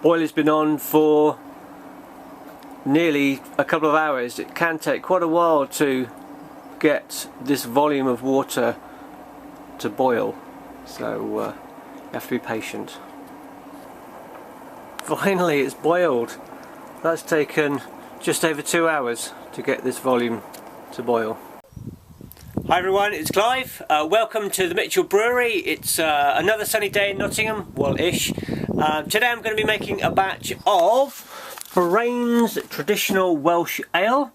Boiler's been on for nearly a couple of hours. It can take quite a while to get this volume of water to boil, so you have to be patient. Finally it's boiled. That's taken just over 2 hours to get this volume to boil. Hi everyone, it's Clive. Welcome to the Mitchell Brewery. It's another sunny day in Nottingham, well-ish. Today I'm going to be making a batch of Brains Traditional Welsh Ale.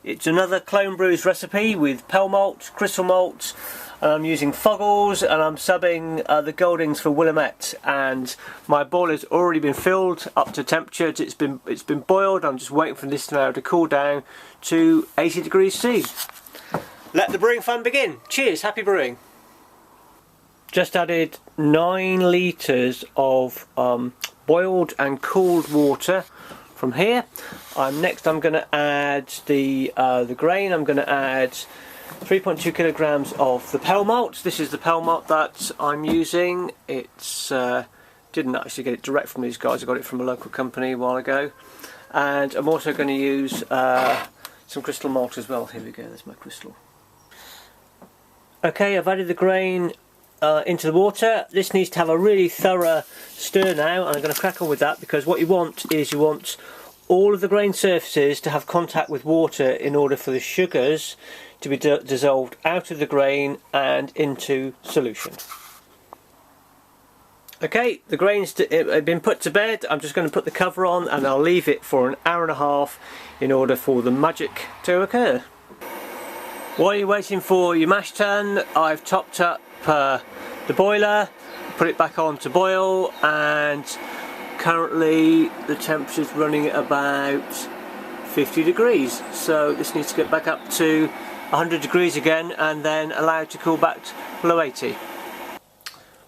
It's another clone brews recipe with pale malt, crystal malt. I'm using Foggles and I'm subbing the Goldings for Willamette, and my boiler's already been filled up to temperature. It's been boiled. I'm just waiting for this now to cool down to 80 degrees C. Let the brewing fun begin. Cheers, happy brewing. Just added 9 litres of boiled and cooled water from here. Next I'm going to add the grain. I'm going to add 3.2 kilograms of the pale malt. This is the pale malt that I'm using. It's didn't actually get it direct from these guys. I got it from a local company a while ago. And I'm also going to use some crystal malt as well. Here we go, there's my crystal. Okay, I've added the grain into the water. This needs to have a really thorough stir now, and I'm going to crack on with that, because what you want is all of the grain surfaces to have contact with water in order for the sugars to be dissolved out of the grain and into solution. Okay, the grain's been put to bed. I'm just going to put the cover on and I'll leave it for an hour and a half in order for the magic to occur. While you're waiting for your mash tun, I've topped up the boiler, put it back on to boil, and currently the temperature's running at about 50 degrees. So this needs to get back up to 100 degrees again and then allowed to cool back below 80.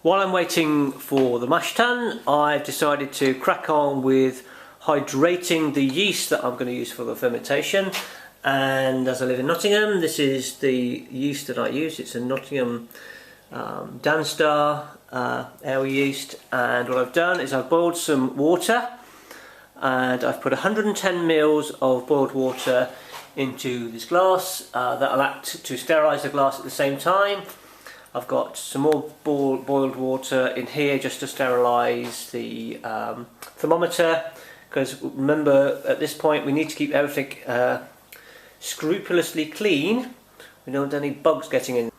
While I'm waiting for the mash tun, I've decided to crack on with hydrating the yeast that I'm going to use for the fermentation. And as I live in Nottingham, this is the yeast that I use. It's a Nottingham Danstar ale yeast, and what I've done is I've boiled some water and I've put 110 mils of boiled water into this glass. That'll act to sterilise the glass at the same time. I've got some more boiled water in here just to sterilise the thermometer, because remember, at this point we need to keep everything scrupulously clean. We don't want any bugs getting in.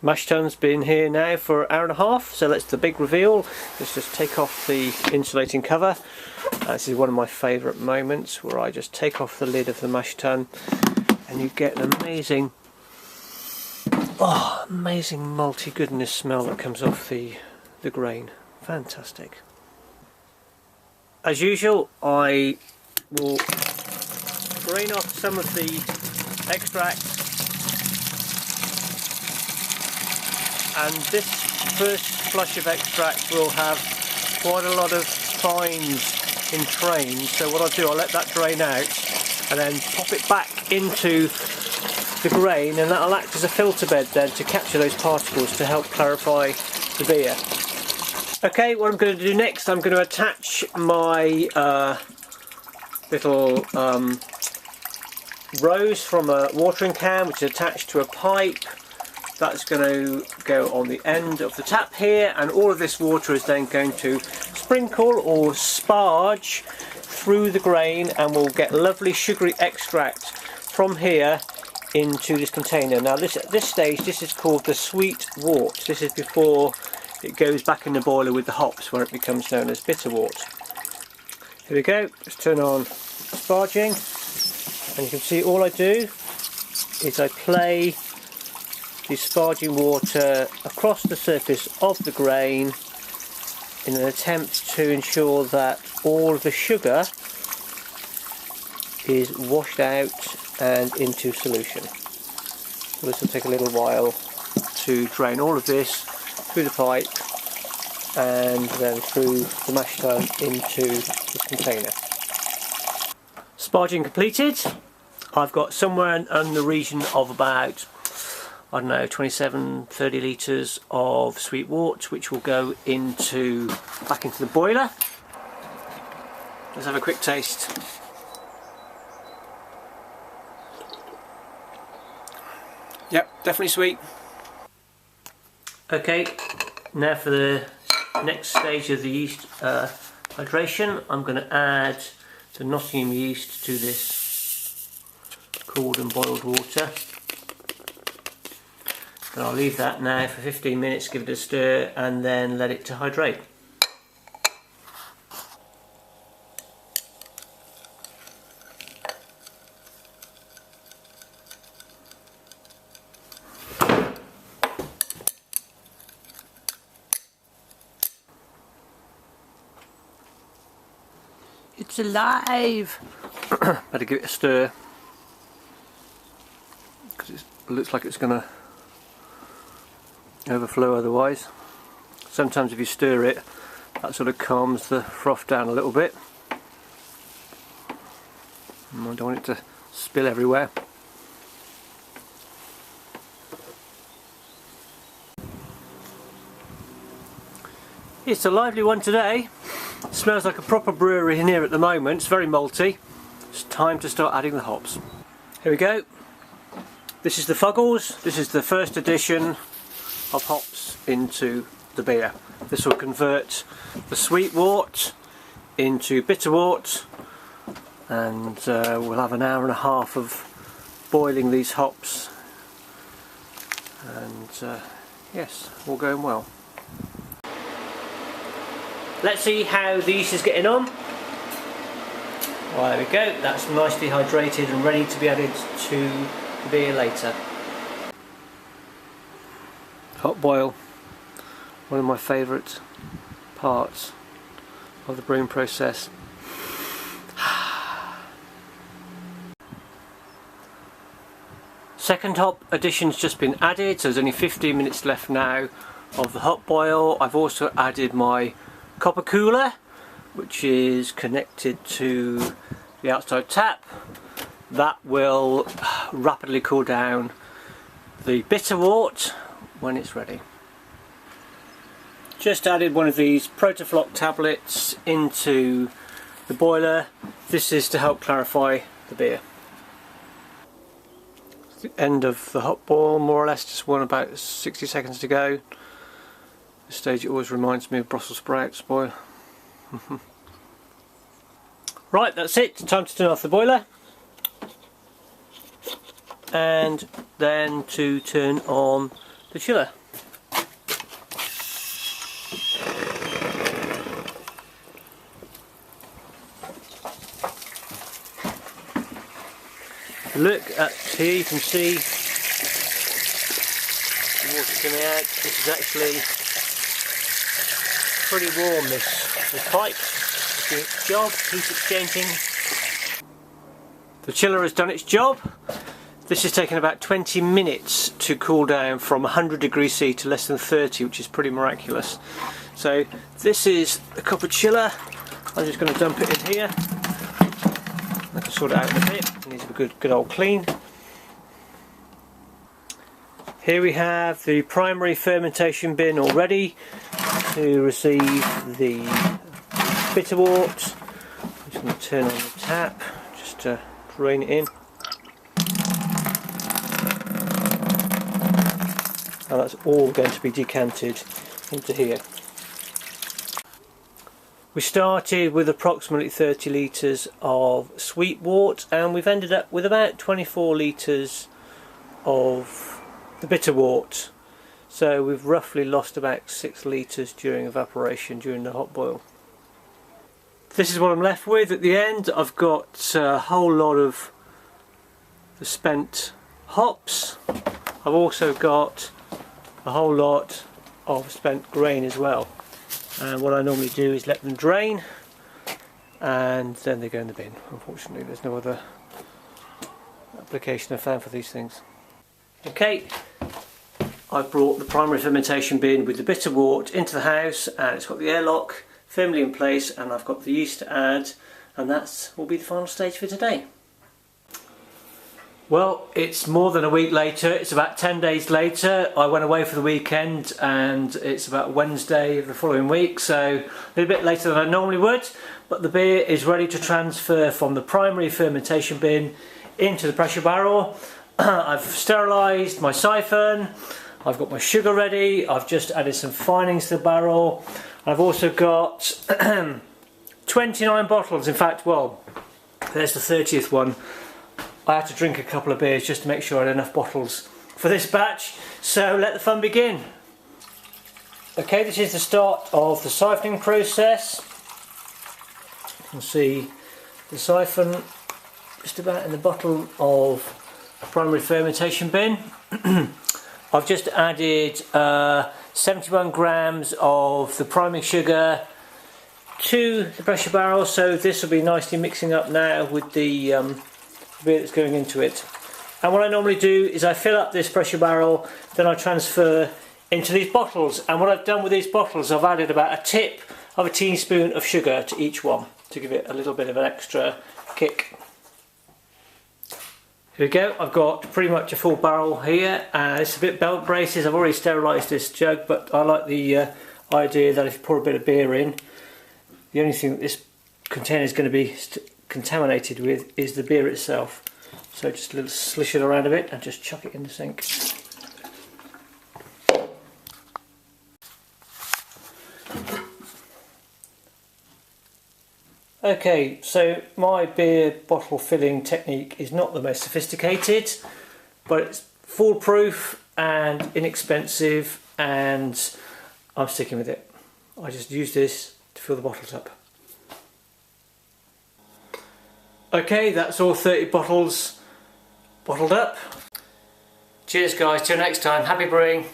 Mash tun's been here now for an hour and a half, so that's the big reveal. Let's just take off the insulating cover. This is one of my favourite moments, where I just take off the lid of the mash tun and you get an amazing malty goodness smell that comes off the grain. Fantastic. As usual, I will drain off some of the extract, and this first flush of extract will have quite a lot of fines in trains. So what I'll do, I'll let that drain out and then pop it back into the grain, and that'll act as a filter bed then to capture those particles to help clarify the beer. Okay, what I'm going to do next, I'm going to attach my little rose from a watering can, which is attached to a pipe. That's going to go on the end of the tap here, and all of this water is then going to sprinkle or sparge through the grain, and we'll get lovely sugary extract from here into this container. Now at this stage, this is called the sweet wort. This is before it goes back in the boiler with the hops, where it becomes known as bitter wort. Here we go, let's turn on sparging, and you can see all I do is I play the sparging water across the surface of the grain in an attempt to ensure that all of the sugar is washed out and into solution. So this will take a little while to drain all of this through the pipe and then through the mash tun into the container. Sparging completed. I've got somewhere in the region of about, I don't know, 27-30 litres of sweet wort, which will go back into the boiler. Let's have a quick taste. Yep, definitely sweet. Okay, now for the next stage of the yeast hydration, I'm going to add the Nottingham yeast to this cooled and boiled water. And I'll leave that now for 15 minutes, give it a stir, and then let it to hydrate. It's alive! Better give it a stir, because it looks like it's going to overflow otherwise. Sometimes if you stir it, that sort of calms the froth down a little bit. I don't want it to spill everywhere. It's a lively one today. It smells like a proper brewery in here at the moment. It's very malty. It's time to start adding the hops. Here we go. This is the Fuggles. This is the first addition of hops into the beer. This will convert the sweet wort into bitter wort, and we'll have an hour and a half of boiling these hops, and yes, all going well. Let's see how the yeast is getting on. Well, there we go, that's nicely hydrated and ready to be added to the beer later. Hot boil, one of my favourite parts of the brewing process. Second hop addition's just been added, so there's only 15 minutes left now of the hot boil. I've also added my copper cooler, which is connected to the outside tap. That will rapidly cool down the bitter wort when it's ready. Just added one of these Protafloc tablets into the boiler. This is to help clarify the beer. It's the end of the hot boil, more or less, just about 60 seconds to go. This stage it always reminds me of Brussels sprouts boil. Right, that's it. Time to turn off the boiler. And then to turn on the chiller. Look at here, you can see the water coming out. This is actually pretty warm, this pipe. It's doing its job, heat exchanging. The chiller has done its job. This has taken about 20 minutes to cool down from 100 degrees C to less than 30, which is pretty miraculous. So this is a copper chiller. I'm just going to dump it in here. I can sort it out in a bit. It needs a good old clean. Here we have the primary fermentation bin all ready to receive the bitter wort. I'm just going to turn on the tap just to drain it in. And that's all going to be decanted into here. We started with approximately 30 litres of sweet wort, and we've ended up with about 24 litres of the bitter wort. So we've roughly lost about 6 litres during evaporation during the hot boil. This is what I'm left with at the end. I've got a whole lot of the spent hops. I've also got a whole lot of spent grain as well. And what I normally do is let them drain and then they go in the bin. Unfortunately, there's no other application I found for these things. Okay, I've brought the primary fermentation bin with the bitter wort into the house, and it's got the airlock firmly in place, and I've got the yeast to add, and that will be the final stage for today. Well, it's more than a week later. It's about 10 days later. I went away for the weekend and it's about Wednesday of the following week, so a little bit later than I normally would, but the beer is ready to transfer from the primary fermentation bin into the pressure barrel. I've sterilised my siphon, I've got my sugar ready, I've just added some finings to the barrel. I've also got 29 bottles, in fact, well, there's the 30th one. I had to drink a couple of beers just to make sure I had enough bottles for this batch, so let the fun begin. Okay, this is the start of the siphoning process. You can see the siphon just about in the bottom of the primary fermentation bin. I've just added 71 grams of the priming sugar to the pressure barrel, so this will be nicely mixing up now with the beer that's going into it. And what I normally do is I fill up this pressure barrel, then I transfer into these bottles, and what I've done with these bottles, I've added about a tip of a teaspoon of sugar to each one to give it a little bit of an extra kick. Here we go, I've got pretty much a full barrel here. It's a bit belt braces. I've already sterilised this jug, but I like the idea that if you pour a bit of beer in, the only thing that this container is going to be contaminated with is the beer itself. So just a little slish it around a bit and just chuck it in the sink. Okay, so my beer bottle filling technique is not the most sophisticated, but it's foolproof and inexpensive, and I'm sticking with it. I just use this to fill the bottles up. Okay, that's all 30 bottles bottled up. Cheers guys, till next time, happy brewing.